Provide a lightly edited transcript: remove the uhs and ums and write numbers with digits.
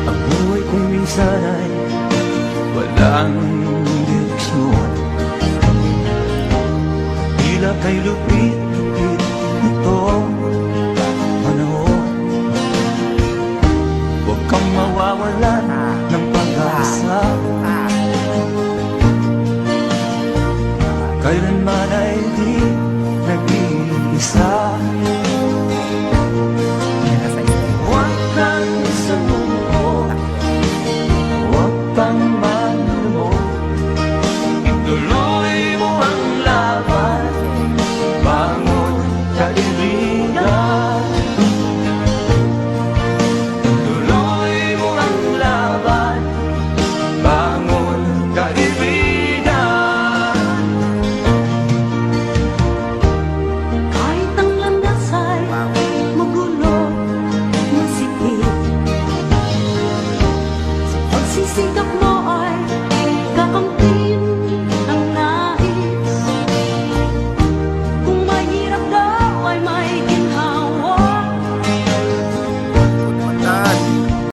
Ang buhay kong minsan ay walang direksyon, tila kay lupit-lupit nitong panahon. Huwag kang mawawalan ng pag-asa, kailanman ay di nag-iisa. Huwag kang sumuko, huwag kang manlumog, ituloy mo ang laban, bangon kaibigan. Ituloy mo ang laban, bangon kaibigan. Kahit ang landas ay magulo, masikip, pagsisikap mo ay kakampi.